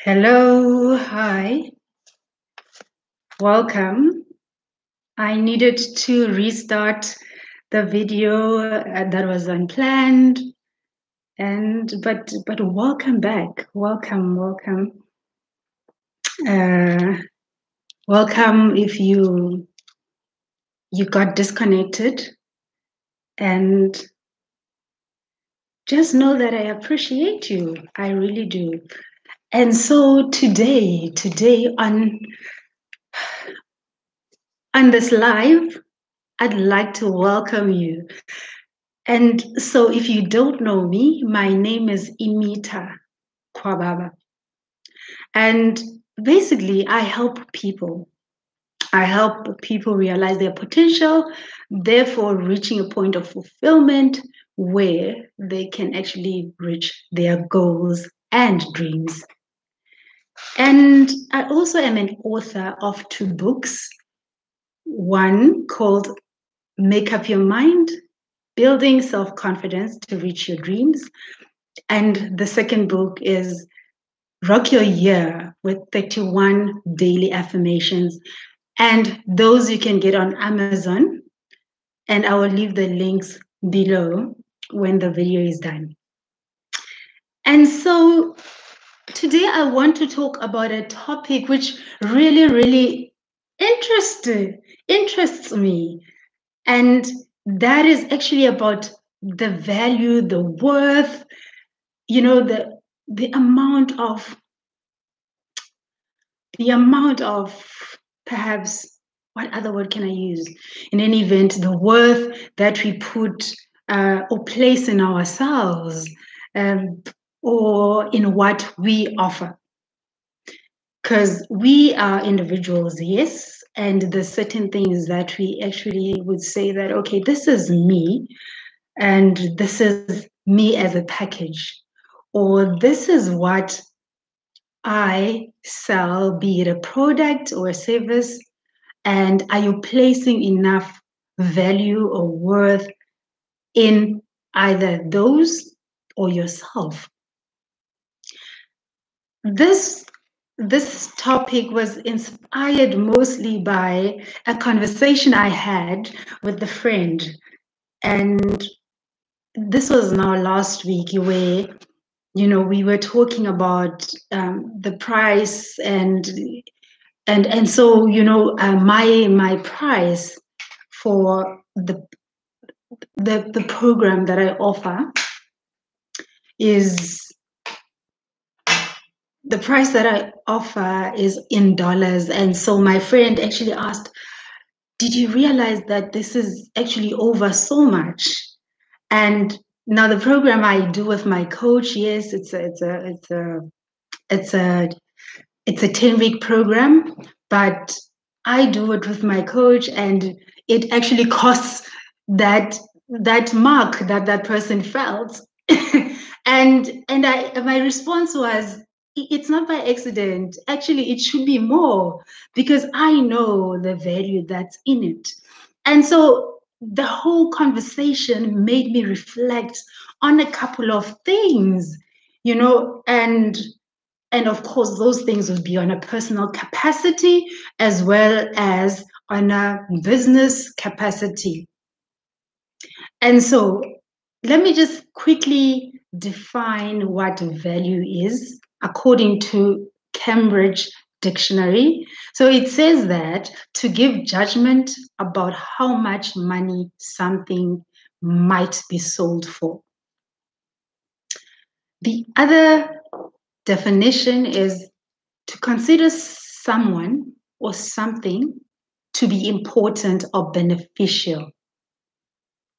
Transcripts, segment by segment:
Hello, hi, welcome. I needed to restart the video that was unplanned, but welcome back. Welcome. Welcome if you got disconnected, and just know that I appreciate you. I really do. And so today on this live, I'd like to welcome you. And so if you don't know me, my name is Imitha Kwababa. And basically, I help people. I help people realize their potential, therefore reaching a point of fulfillment where they can actually reach their goals and dreams. And I also am an author of 2 books, one called Make Up Your Mind, Building Self-Confidence to Reach Your Dreams. And the second book is Rock Your Year with 31 Daily Affirmations. And those you can get on Amazon. And I will leave the links below when the video is done. And so today I want to talk about a topic which really interests me. And that is actually about the value, the worth, the amount of perhaps, what other word can I use? In any event, the worth that we put or place in ourselves, or in what we offer. Because we are individuals, yes, and there's certain things that we actually would say that, okay, this is me, and this is me as a package, or this is what I sell, be it a product or a service, and are you placing enough value or worth in either those or yourself? This topic was inspired mostly by a conversation I had with a friend, and this was now last week, where we were talking about the price and so my price for the program that I offer is the price that I offer is in dollars. And so my friend actually asked, did you realize that this is actually over so much? And now the program I do with my coach, yes, it's a 10-week program, but I do it with my coach, and it actually costs that mark that person felt. and my response was, it's not by accident. Actually, it should be more, because I know the value that's in it. And so the whole conversation made me reflect on a couple of things, and of course, those things would be on a personal capacity as well as on a business capacity. And so let me just quickly define what value is according to Cambridge Dictionary. So it says that to give judgment about how much money something might be sold for. The other definition is to consider someone or something to be important or beneficial,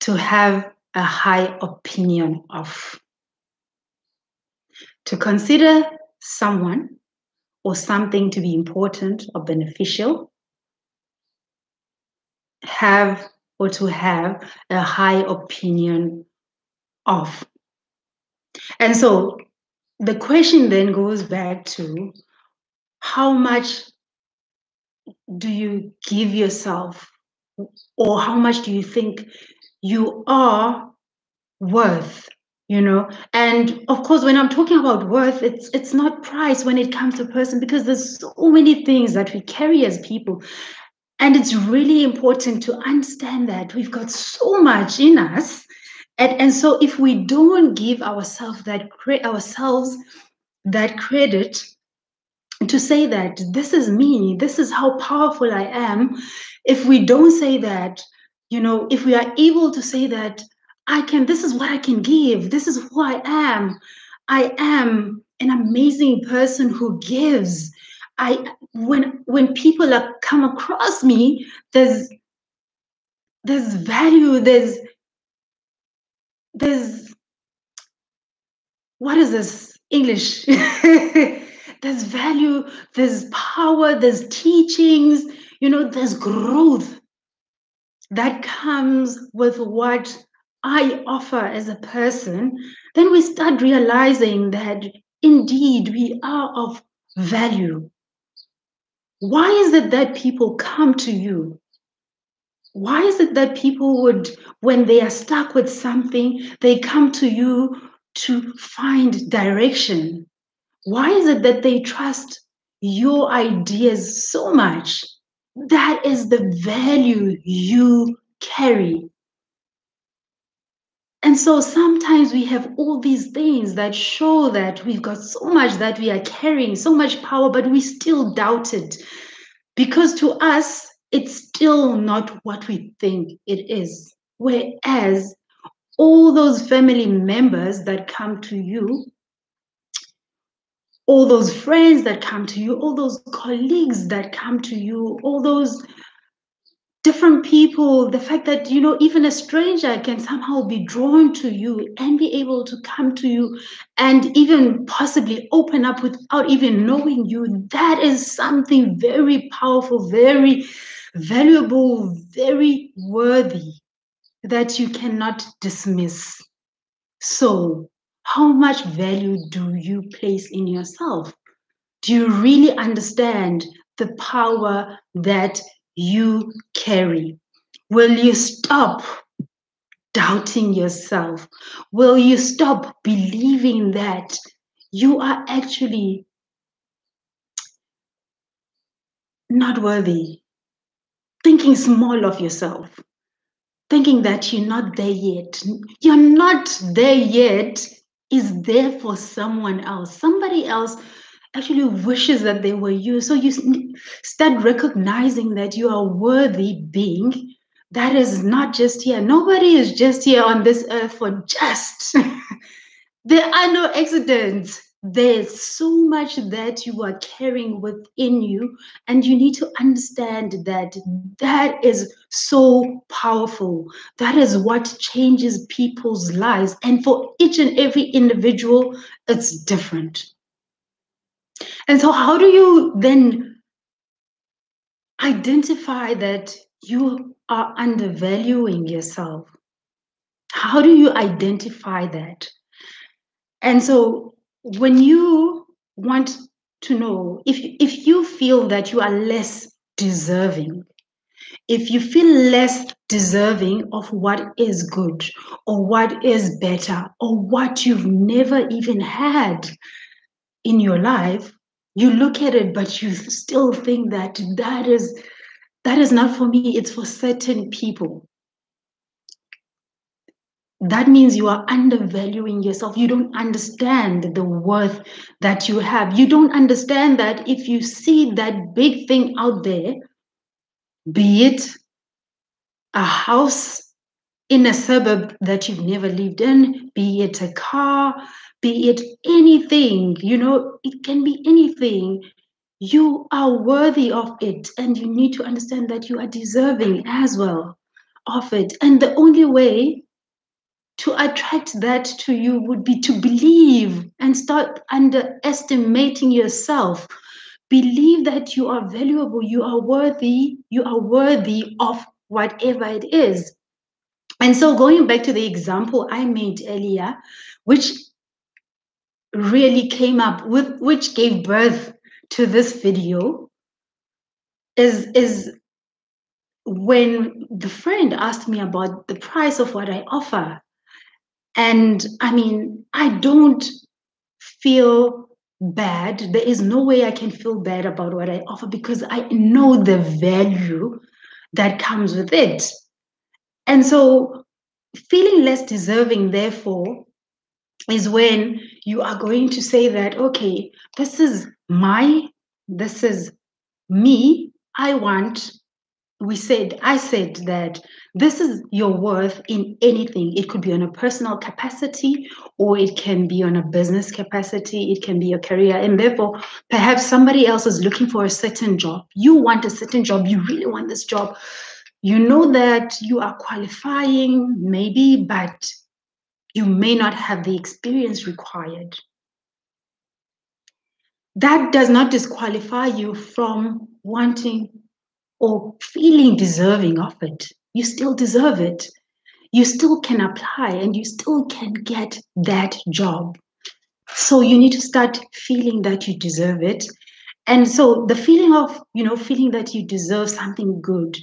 to have a high opinion of. To consider someone or something to be important or beneficial, have or to have a high opinion of. And so the question then goes back to, how much do you give yourself, or how much do you think you are worth And of course, when I'm talking about worth, it's not price when it comes to a person, because there's so many things that we carry as people. And it's really important to understand that we've got so much in us. And so if we don't give ourselves that credit to say that this is me, this is how powerful I am, if we don't say that, if we are able to say that this is what I can give, this is who I am an amazing person who gives. When people come across me, there's value, there's what is this English? There's value, there's power, there's teachings, there's growth that comes with what I offer as a person. Then we start realizing that indeed we are of value. Why is it that people come to you? Why is it that people would, when they are stuck with something, they come to you to find direction? Why is it that they trust your ideas so much? That is the value you carry. And so sometimes we have all these things that show that we've got so much that we are carrying, so much power, but we still doubt it. Because to us, it's still not what we think it is. Whereas all those family members that come to you, all those friends that come to you, all those colleagues that come to you, all those different people, the fact that, even a stranger can somehow be drawn to you and be able to come to you and even possibly open up without even knowing you, that is something very powerful, very valuable, very worthy that you cannot dismiss. So, how much value do you place in yourself? Do you really understand the power that you carry? Will you stop doubting yourself? Will you stop believing that you are actually not worthy? Thinking small of yourself, thinking that you're not there yet. You're not there yet is there for someone else. Somebody else actually wishes that they were you. So you start recognizing that you are a worthy being that is not just here. Nobody is just here on this earth for just. There are no accidents. There's so much that you are carrying within you, and you need to understand that that is so powerful. That is what changes people's lives. And for each and every individual, it's different. And so, how do you then identify that you are undervaluing yourself? How do you identify that? And so when you want to know if you feel that you are less deserving, if you feel less deserving of what is good or what is better or what you've never even had in your life, you look at it, but you still think that that is not for me, it's for certain people. That means you are undervaluing yourself. You don't understand the worth that you have. You don't understand that if you see that big thing out there, be it a house in a suburb that you've never lived in, be it a car, be it anything, it can be anything. You are worthy of it, and you need to understand that you are deserving as well of it. And the only way to attract that to you would be to believe and start underestimating yourself. Believe that you are valuable, you are worthy of whatever it is. And so, going back to the example I made earlier, which really came up with, which gave birth to this video, is when the friend asked me about the price of what I offer. And I mean, I don't feel bad. There is no way I can feel bad about what I offer because I know the value that comes with it. And so feeling less deserving, therefore, is when you are going to say that, okay, this is me. I said that this is your worth in anything. It could be on a personal capacity, or it can be on a business capacity, it can be a career. And therefore, perhaps somebody else is looking for a certain job. You want a certain job, you really want this job. You know that you are qualifying, maybe, but you may not have the experience required. That does not disqualify you from wanting or feeling deserving of it. You still deserve it. You still can apply and you still can get that job. So you need to start feeling that you deserve it. And so the feeling of, feeling that you deserve something good.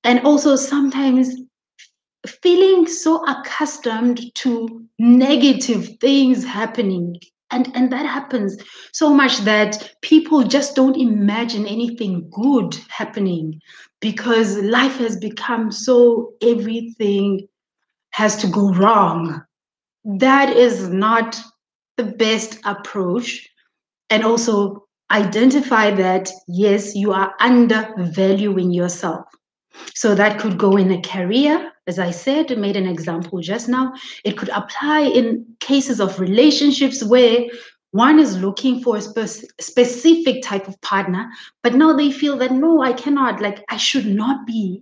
And also sometimes feeling so accustomed to negative things happening. And that happens so much that people just don't imagine anything good happening because life has become so everything has to go wrong. That is not the best approach. And also identify that, yes, you are undervaluing yourself. So that could go in a career, as I said, made an example just now. It could apply in cases of relationships where one is looking for a specific type of partner, but now they feel that no, I cannot, like, I should not be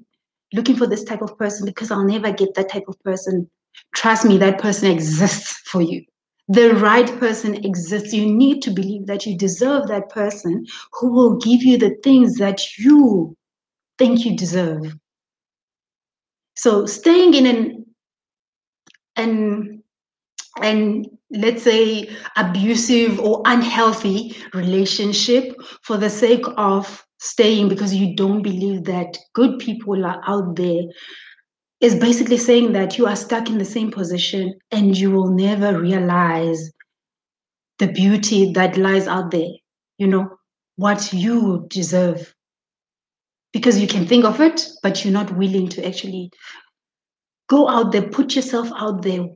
looking for this type of person because I'll never get that type of person. Trust me, that person exists for you. The right person exists. You need to believe that you deserve that person who will give you the things that you think you deserve. So staying in an and let's say abusive or unhealthy relationship for the sake of staying because you don't believe that good people are out there is basically saying that you are stuck in the same position and you will never realize the beauty that lies out there, what you deserve. Because you can think of it, but you're not willing to actually go out there, put yourself out there,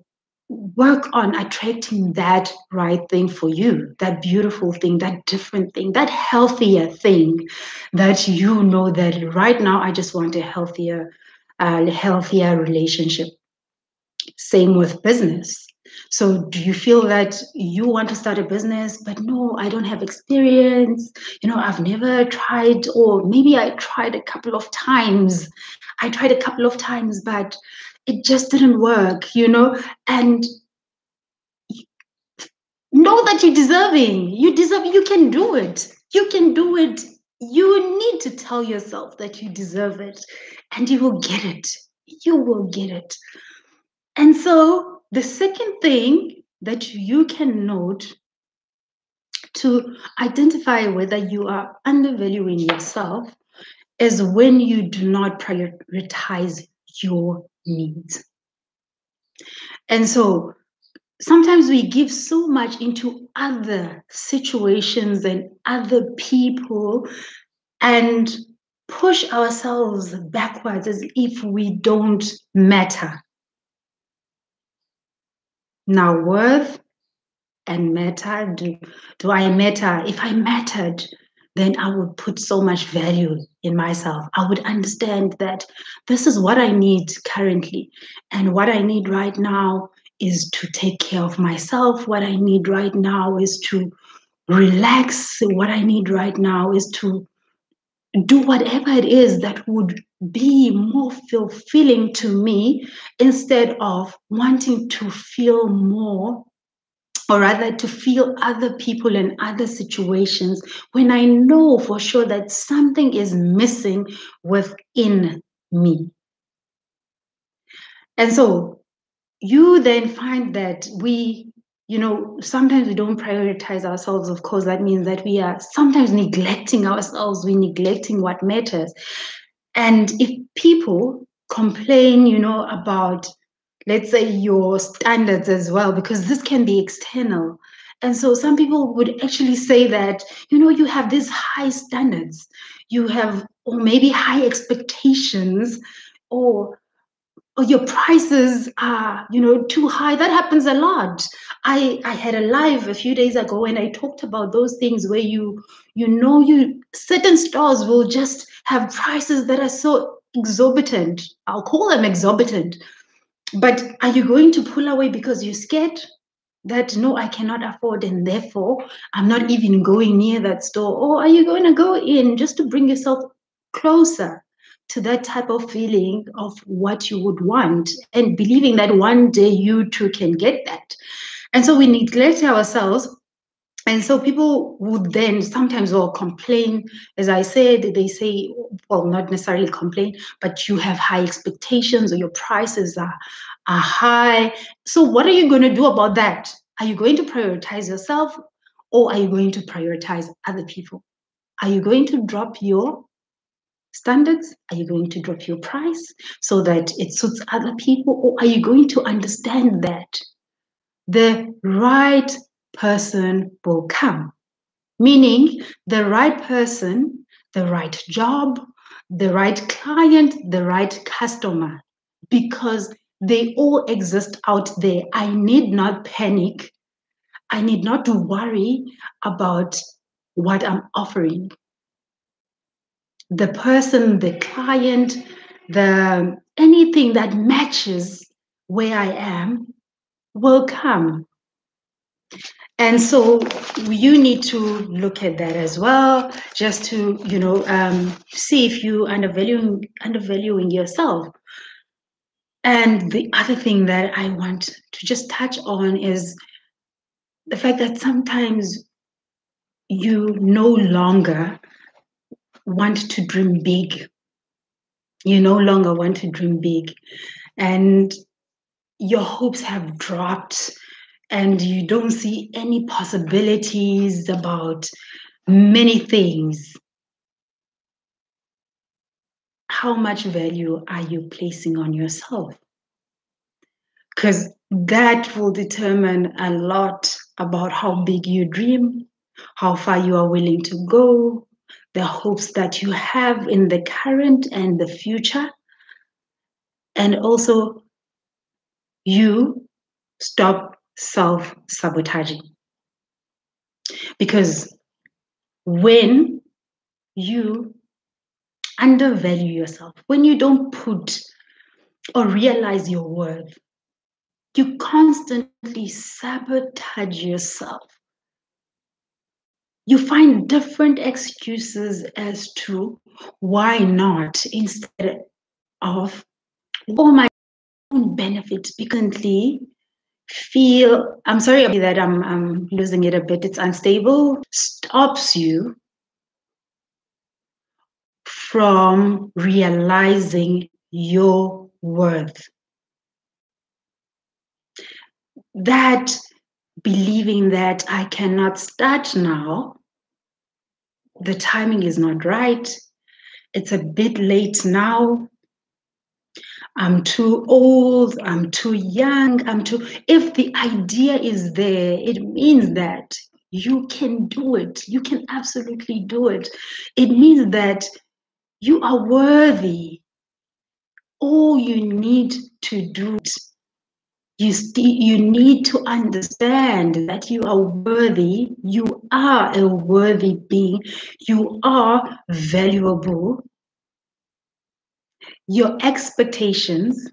work on attracting that right thing for you, that beautiful thing, that different thing, that healthier thing that you know that right now I just want a healthier relationship. Same with business. So do you feel that you want to start a business, but no, I don't have experience. I've never tried, or maybe I tried a couple of times. But it just didn't work, and know that you're deserving. You can do it. You can do it. You need to tell yourself that you deserve it, and you will get it. You will get it. And so the second thing that you can note to identify whether you are undervaluing yourself is when you do not prioritize your needs. And so sometimes we give so much into other situations and other people and push ourselves backwards as if we don't matter. Now, worth and matter, do I matter? If I mattered, then I would put so much value in myself. I would understand that this is what I need currently. And what I need right now is to take care of myself. What I need right now is to relax. What I need right now is to do whatever it is that would be more fulfilling to me instead of wanting to feel more, or rather to feel other people in other situations when I know for sure that something is missing within me. And so you then find that sometimes we don't prioritize ourselves. Of course, that means that we are sometimes neglecting ourselves, we're neglecting what matters. And if people complain, about, let's say, your standards as well, because this can be external. And so some people would actually say that, you have these high standards, you have, or maybe high expectations, or your prices are, too high. That happens a lot. I had a live a few days ago and I talked about those things where you certain stores will just have prices that are so exorbitant. I'll call them exorbitant. But are you going to pull away because you're scared that no, I cannot afford, and therefore I'm not even going near that store? Or are you going to go in just to bring yourself closer to that type of feeling of what you would want, and believing that one day you too can get that? And so we neglect ourselves. And so people would then sometimes will complain. As I said, they say, well, not necessarily complain, but you have high expectations or your prices are high. So what are you going to do about that? Are you going to prioritize yourself, or are you going to prioritize other people? Are you going to drop your standards? Are you going to drop your price so that it suits other people? Or are you going to understand that the right person will come? Meaning the right person, the right job, the right client, the right customer, because they all exist out there. I need not panic. I need not to worry about what I'm offering. The person, the client, the anything that matches where I am will come. And so you need to look at that as well, just to see if you undervaluing yourself. And the other thing that I want to just touch on is the fact that sometimes you no longer want to dream big. You no longer want to dream big, and your hopes have dropped, and you don't see any possibilities about many things. How much value are you placing on yourself? Because that will determine a lot about how big you dream, how far you are willing to go, the hopes that you have in the current and the future. And also, you stop self-sabotaging. Because when you undervalue yourself, when you don't put or realize your worth, you constantly sabotage yourself. You find different excuses as to why not, instead of, oh, my own benefit. Because feel, I'm sorry that I'm losing it a bit, it's unstable, stops you from realizing your worth. That believing that I cannot start now, the timing is not right, it's a bit late now, I'm too old, I'm too young, if the idea is there, it means that you can do it. You can absolutely do it. It means that you are worthy. All you need to do, you need to understand that you are worthy. You are a worthy being. You are valuable. Your expectations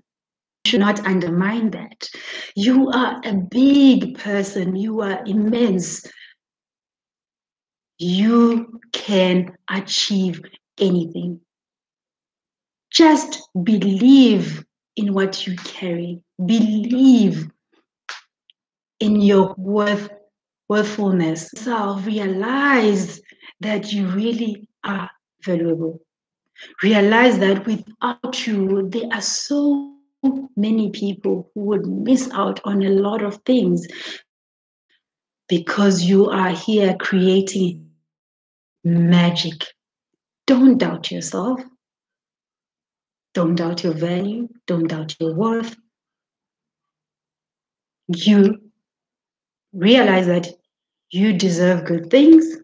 should not undermine that. You are a big person. You are immense. You can achieve anything. Just believe in what you carry. Believe in your worthfulness. So realize that you really are valuable. Realize that without you, there are so many people who would miss out on a lot of things, because you are here creating magic. Don't doubt yourself. Don't doubt your value. Don't doubt your worth. you realize that you deserve good things,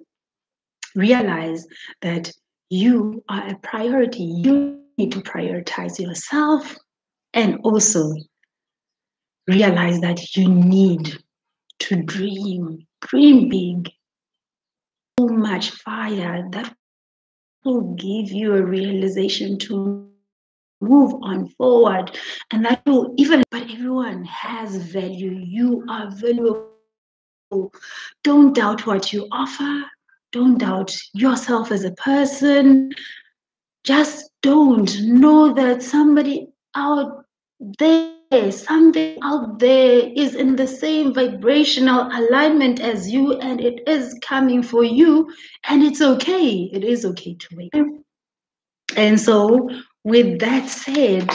realize that you are a priority. You need to prioritize yourself, and also realize that you need to dream big, so much fire that will give you a realization to move on forward, and that will even, but everyone has value. You are valuable. Don't doubt what you offer. Don't doubt yourself as a person. Just don't know that somebody out there, something out there is in the same vibrational alignment as you, and it is coming for you, and it's okay. It is okay to wait. And so, with that said,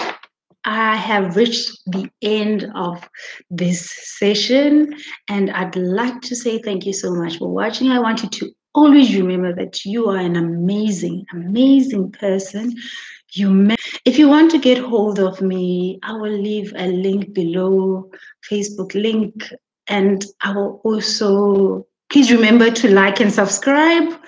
I have reached the end of this session, and I'd like to say thank you so much for watching. I want you to always remember that you are an amazing, amazing person. If you want to get hold of me, I will leave a link below, Facebook link, and I will also, please remember to like and subscribe.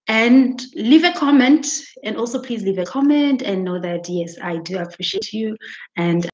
And leave a comment, and also please leave a comment and know that, yes, I do appreciate you. And